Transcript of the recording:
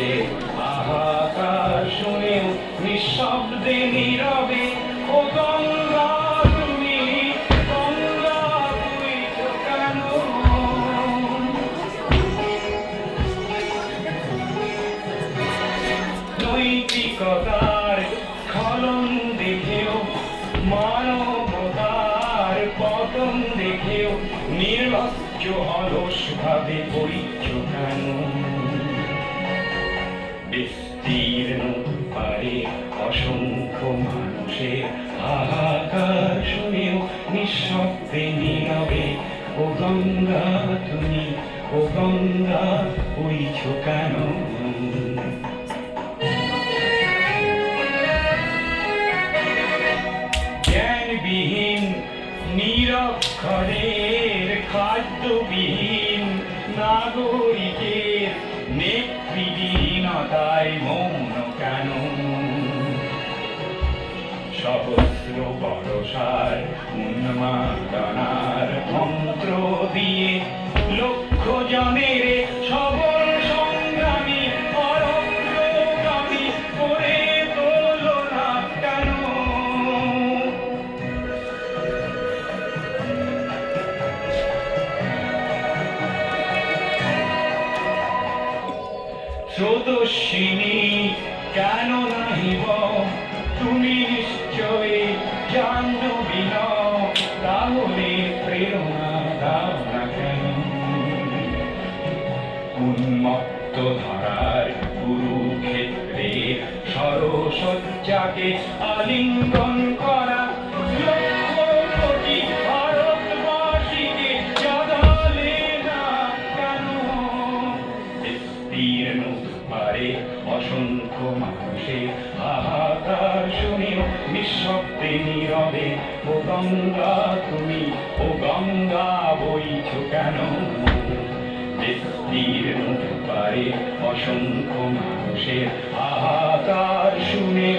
মানুষের হাহাকার শুনেও নিঃশব্দে নীরবে ও গঙ্গা তুমি গঙ্গা বইছো কেন? নৈতিকতার স্খলন দেখেও মানবতার পতন দেখেও নির্লজ্জ অলস ভাবে বইছ কেন? বিস্তীর্ণ পারে অসংখ্য মানুষের হাহাকার শুনেও নিঃশব্দে নীরবে ও গঙ্গা তুমি ও গঙ্গা বইছ কেন? জ্ঞানবিহীন নিরক্ষরের খাদ্যবিহীন নাগরিকের নেতৃহীনতায় মৌন কেন? সহস্র বরষার উন্মাদনার মন্ত্র দিয়ে লক্ষ জনের সবল সংগ্রামী অরণ্যগামী করে তোলো না কেন? স্রোতস্বিনী কেন নাহিব তুমি নিশ্চয় জাহ্নবী নও, তাহলে প্রেরণা দাও না কেন? উন্মত্ত ধারার কুরুক্ষেত্রে সরসজ্জাকে আলিঙ্গন করা লক্ষ কোটি ভারতবাসীকে জাগালে না কেন? বিস্তীর্ণ পারে অসংখ্য মানুষের হাহাকার শুনেও নিঃশব্দে নীরবে ও গঙ্গা তুমি ও গঙ্গা বইছ কেন? বিস্তীর্ণ পারে অসংখ্য মানুষের হাহাকার শুনে